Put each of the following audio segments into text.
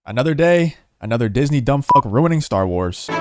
Another day, another Disney dumb fuck ruining Star Wars. So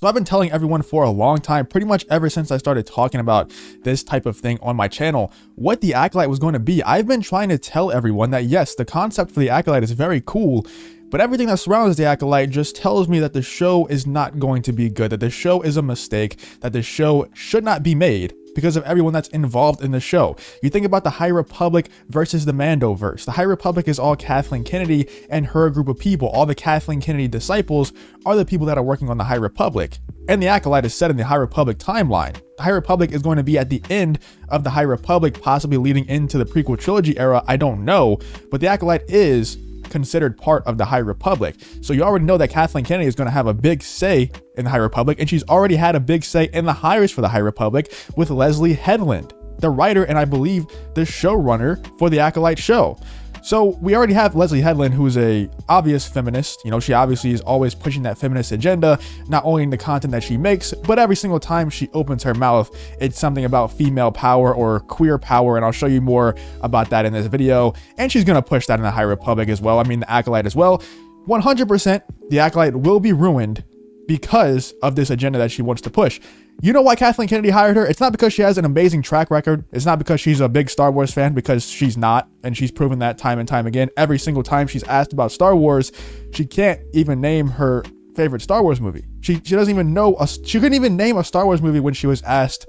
I've been telling everyone for a long time, pretty much ever since I started talking about this type of thing on my channel, what The Acolyte was going to be. I've been trying to tell everyone that yes, the concept for The Acolyte is very cool, but everything that surrounds The Acolyte just tells me that the show is not going to be good, that the show is a mistake, that the show should not be made because of everyone that's involved in the show. You think about the High Republic versus the Mandoverse. The High Republic is all Kathleen Kennedy and her group of people. All the Kathleen Kennedy disciples are the people that are working on the High Republic. And the Acolyte is set in the High Republic timeline. The High Republic is going to be at the end of the High Republic, possibly leading into the prequel trilogy era. I don't know, but the Acolyte is considered part of the High Republic. So you already know that Kathleen Kennedy is going to have a big say in the High Republic, and she's already had a big say in the hires for the High Republic with Leslie Headland, the writer and I believe the showrunner for the Acolyte show. So we already have Leslie Headland, who's a obvious feminist. You know, she obviously is always pushing that feminist agenda, not only in the content that she makes, but every single time she opens her mouth, it's something about female power or queer power. And I'll show you more about that in this video. And she's going to push that in the High Republic as well. I mean, the Acolyte as well. 100% the Acolyte will be ruined because of this agenda that she wants to push. You know why Kathleen Kennedy hired her? It's not because she has an amazing track record. It's not because she's a big Star Wars fan, because she's not. And she's proven that time and time again. Every single time she's asked about Star Wars, she can't even name her favorite Star Wars movie. She doesn't even know, she couldn't even name a Star Wars movie when she was asked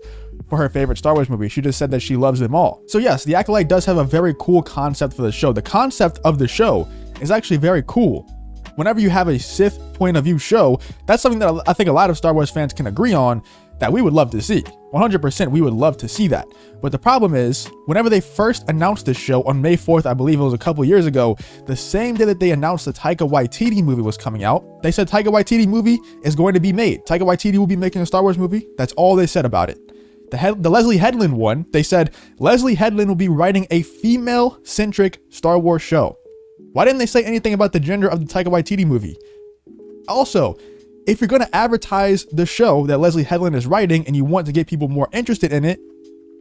for her favorite Star Wars movie. She just said that she loves them all. So yes, The Acolyte does have a very cool concept for the show. The concept of the show is actually very cool. Whenever you have a Sith point of view show, that's something that I think a lot of Star Wars fans can agree on, that we would love to see. 100% we would love to see that. But the problem is, whenever they first announced this show on May 4th, I believe it was a couple years ago, the same day that they announced the Taika Waititi movie was coming out, they said Taika Waititi movie is going to be made. Taika Waititi will be making a Star Wars movie. That's all they said about it. The Leslie Headland one, they said Leslie Headland will be writing a female-centric Star Wars show. Why didn't they say anything about the gender of the Taika Waititi movie? Also, if you're going to advertise the show that Leslie Headland is writing and you want to get people more interested in it,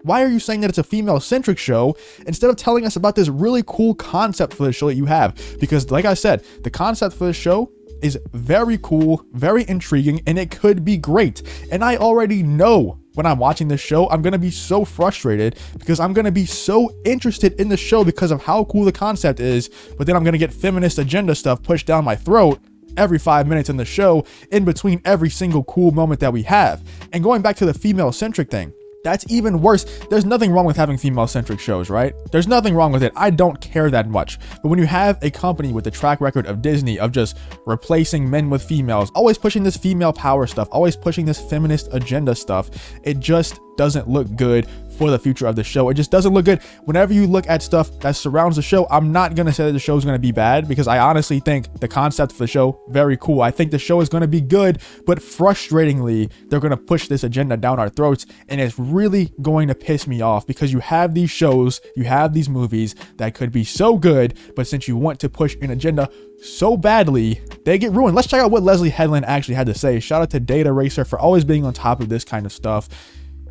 why are you saying that it's a female-centric show instead of telling us about this really cool concept for the show that you have? Because like I said, the concept for the show is very cool, very intriguing, and it could be great. And I already know when I'm watching this show, I'm going to be so frustrated because I'm going to be so interested in the show because of how cool the concept is, but then I'm going to get feminist agenda stuff pushed down my throat every 5 minutes in the show, in between every single cool moment that we have. And going back to the female-centric thing, that's even worse. There's nothing wrong with having female-centric shows, right? There's nothing wrong with it. I don't care that much. But when you have a company with the track record of Disney of just replacing men with females, always pushing this female power stuff, always pushing this feminist agenda stuff, it just doesn't look good for the future of the show. It just doesn't look good. Whenever you look at stuff that surrounds the show, I'm not going to say that the show is going to be bad, because I honestly think the concept for the show, very cool. I think the show is going to be good, but frustratingly, they're going to push this agenda down our throats, and it's really going to piss me off because you have these shows, you have these movies that could be so good, but since you want to push an agenda so badly, they get ruined. Let's check out what Leslie Headland actually had to say. Shout out to Data Racer for always being on top of this kind of stuff.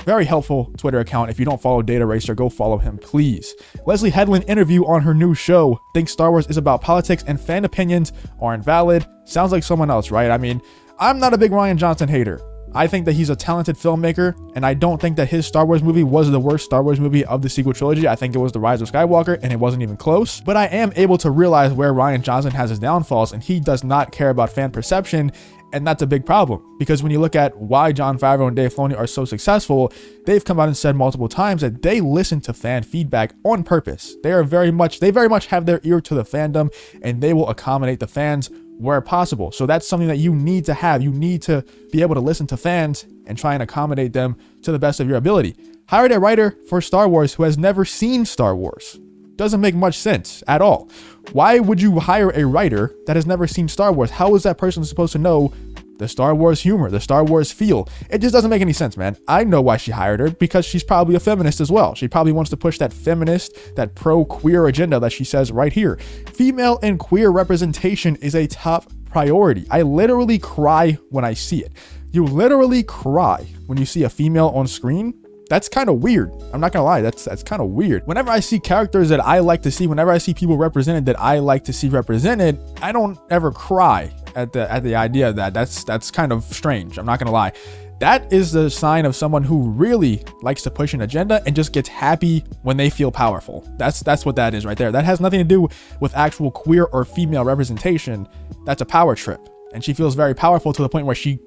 Very helpful Twitter account. If you don't follow Data Racer, go follow him, please. Leslie Headland interview on her new show. Thinks Star Wars is about politics and fan opinions are invalid. Sounds like someone else, right? I mean, I'm not a big Rian Johnson hater. I think that he's a talented filmmaker, and I don't think that his Star Wars movie was the worst Star Wars movie of the sequel trilogy. I think it was The Rise of Skywalker, and it wasn't even close. But I am able to realize where Rian Johnson has his downfalls, and he does not care about fan perception. And that's a big problem, because when you look at why Jon Favreau and Dave Filoni are so successful, they've come out and said multiple times that they listen to fan feedback on purpose. They very much have their ear to the fandom, and they will accommodate the fans where possible. So that's something that you need to have. You need to be able to listen to fans and try and accommodate them to the best of your ability. Hired a writer for Star Wars who has never seen Star Wars. Doesn't make much sense at all. Why would you hire a writer that has never seen Star Wars? How is that person supposed to know the Star Wars humor, the Star Wars feel? It just doesn't make any sense, man. I know why she hired her, because she's probably a feminist as well. She probably wants to push that feminist, that pro-queer agenda that she says right here. Female and queer representation is a top priority. I literally cry when I see it. You literally cry when you see a female on screen. That's kind of weird. I'm not gonna lie, that's kind of weird. Whenever I see characters that I like to see, whenever I see people represented that I like to see represented, I don't ever cry at the idea of that. That's kind of strange. I'm not gonna lie. That is the sign of someone who really likes to push an agenda and just gets happy when they feel powerful. That's what that is right there. That has nothing to do with actual queer or female representation. That's a power trip. And she feels very powerful to the point where she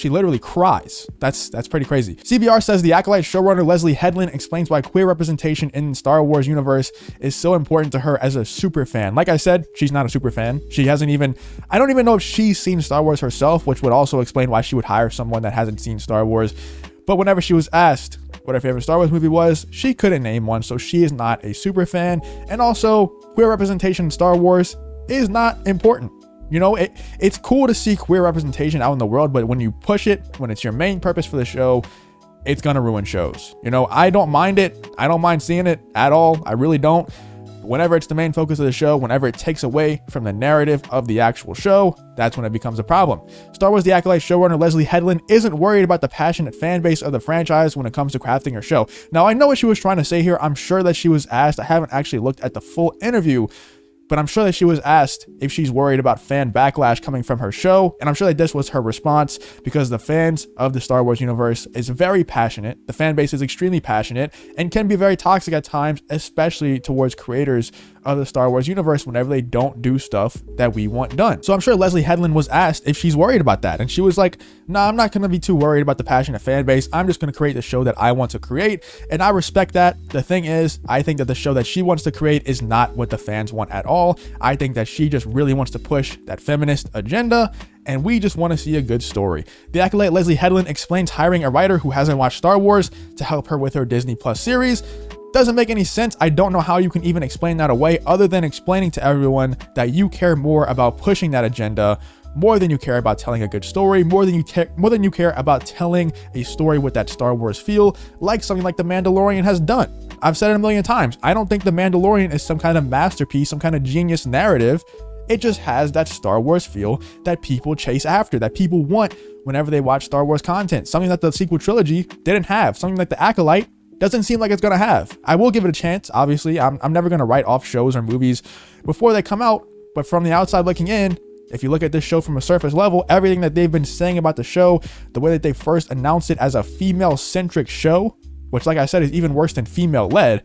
literally cries. That's pretty crazy. CBR says The Acolyte showrunner Leslie Headland explains why queer representation in Star Wars universe is so important to her as a super fan. Like I said, she's not a super fan. I don't even know if she's seen Star Wars herself, which would also explain why she would hire someone that hasn't seen Star Wars. But whenever she was asked what her favorite Star Wars movie was, she couldn't name one, so she is not a super fan. And also, queer representation in Star Wars is not important. You know, it's cool to see queer representation out in the world, but when you push it, when it's your main purpose for the show, it's gonna ruin shows. You know, I don't mind it. I don't mind seeing it at all. I really don't. Whenever it's the main focus of the show, whenever it takes away from the narrative of the actual show, that's when it becomes a problem. Star Wars The Acolyte showrunner Leslie Headland isn't worried about the passionate fan base of the franchise when it comes to crafting her show. Now, I know what she was trying to say here. I'm sure that she was asked, I haven't actually looked at the full interview, but I'm sure that she was asked if she's worried about fan backlash coming from her show. And I'm sure that this was her response, because the fans of the Star Wars universe is very passionate. The fan base is extremely passionate and can be very toxic at times, especially towards creators of the Star Wars universe whenever they don't do stuff that we want done. So I'm sure Leslie Headland was asked if she's worried about that. And she was like, nah, I'm not going to be too worried about the passionate fan base. I'm just going to create the show that I want to create. And I respect that. The thing is, I think that the show that she wants to create is not what the fans want at all. I think that she just really wants to push that feminist agenda, and we just want to see a good story. The Acolyte Leslie Headland explains hiring a writer who hasn't watched Star Wars to help her with her Disney Plus series doesn't make any sense. I don't know how you can even explain that away other than explaining to everyone that you care more about pushing that agenda more than you care about telling a good story, more than you care about telling a story with that Star Wars feel, like something like The Mandalorian has done. I've said it a million times. I don't think The Mandalorian is some kind of masterpiece, some kind of genius narrative. It just has that Star Wars feel that people chase after, that people want whenever they watch Star Wars content. Something that the sequel trilogy didn't have. Something like The Acolyte doesn't seem like it's gonna have. I will give it a chance. Obviously, I'm never gonna write off shows or movies before they come out, but from the outside looking in, if you look at this show from a surface level, everything that they've been saying about the show, the way that they first announced it as a female-centric show, which, like I said, is even worse than female-led,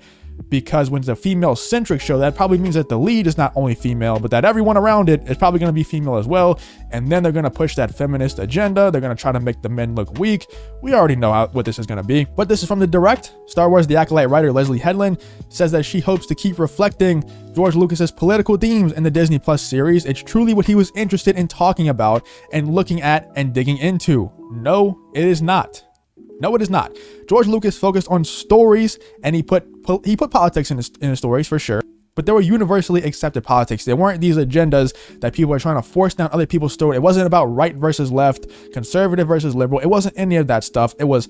because when it's a female-centric show, that probably means that the lead is not only female, but that everyone around it is probably going to be female as well. And then they're going to push that feminist agenda. They're going to try to make the men look weak. We already know what this is going to be. But this is from the direct. Star Wars The Acolyte writer Leslie Headland says that she hopes to keep reflecting George Lucas's political themes in the Disney Plus series. It's truly what he was interested in talking about and looking at and digging into. No, it is not. No, it is not. George Lucas focused on stories, and he put politics in his stories for sure. But they were universally accepted politics. They weren't these agendas that people are trying to force down other people's story. It wasn't about right versus left, conservative versus liberal. It wasn't any of that stuff. It was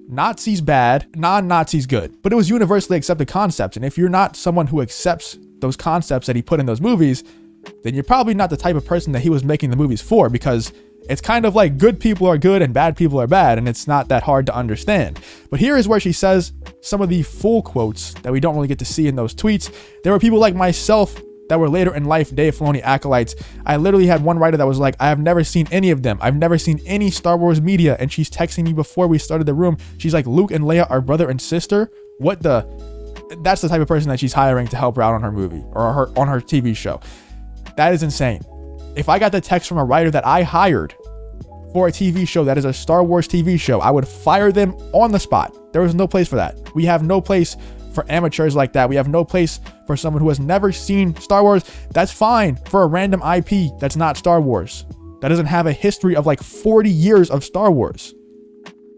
Nazis bad, non-Nazis good. But it was universally accepted concepts. And if you're not someone who accepts those concepts that he put in those movies, then you're probably not the type of person that he was making the movies for, because it's kind of like good people are good and bad people are bad, and it's not that hard to understand. But here is where she says some of the full quotes that we don't really get to see in those tweets. There were people like myself that were later in life Dave Filoni acolytes. I literally had one writer that was like, I have never seen any of them. I've never seen any Star Wars media. And she's texting me before we started the room. She's like, Luke and Leia are brother and sister. What the? That's the type of person that she's hiring to help her out on her movie or on her TV show. That is insane. If I got the text from a writer that I hired for a TV show that is a Star Wars TV show, I would fire them on the spot. There was no place for that. We have no place for amateurs like that. We have no place for someone who has never seen Star Wars. That's fine for a random IP that's not Star Wars, that doesn't have a history of like 40 years of Star Wars.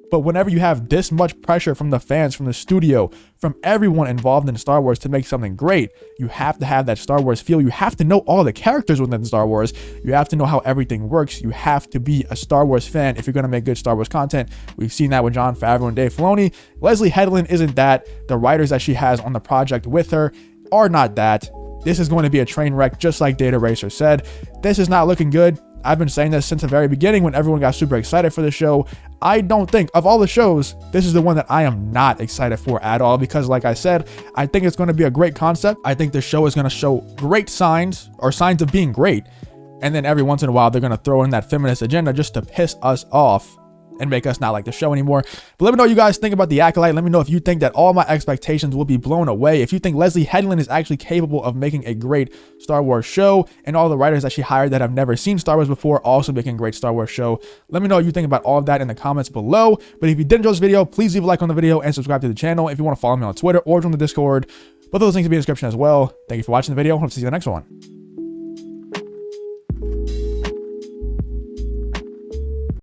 But whenever you have this much pressure from the fans, from the studio, from everyone involved in Star Wars to make something great, you have to have that Star Wars feel. You have to know all the characters within Star Wars. You have to know how everything works. You have to be a Star Wars fan if you're going to make good Star Wars content. We've seen that with Jon Favreau and Dave Filoni. Leslie Headland isn't that. The writers that she has on the project with her are not that. This is going to be a train wreck, just like Data Racer said. This is not looking good. I've been saying this since the very beginning when everyone got super excited for the show. I don't think, of all the shows, this is the one that I am not excited for at all, because like I said, I think it's going to be a great concept. I think the show is going to show great signs, or signs of being great. And then every once in a while, they're going to throw in that feminist agenda just to piss us off and make us not like the show anymore. But let me know what you guys think about The Acolyte. Let me know if you think that all my expectations will be blown away. If you think Leslie Headland is actually capable of making a great Star Wars show, and all the writers that she hired that have never seen Star Wars before also making a great Star Wars show. Let me know what you think about all of that in the comments below. But if you did enjoy this video, please leave a like on the video and subscribe to the channel. If you want to follow me on Twitter or join the Discord, both of those links will be in the description as well. Thank you for watching the video. Hope to see you in the next one.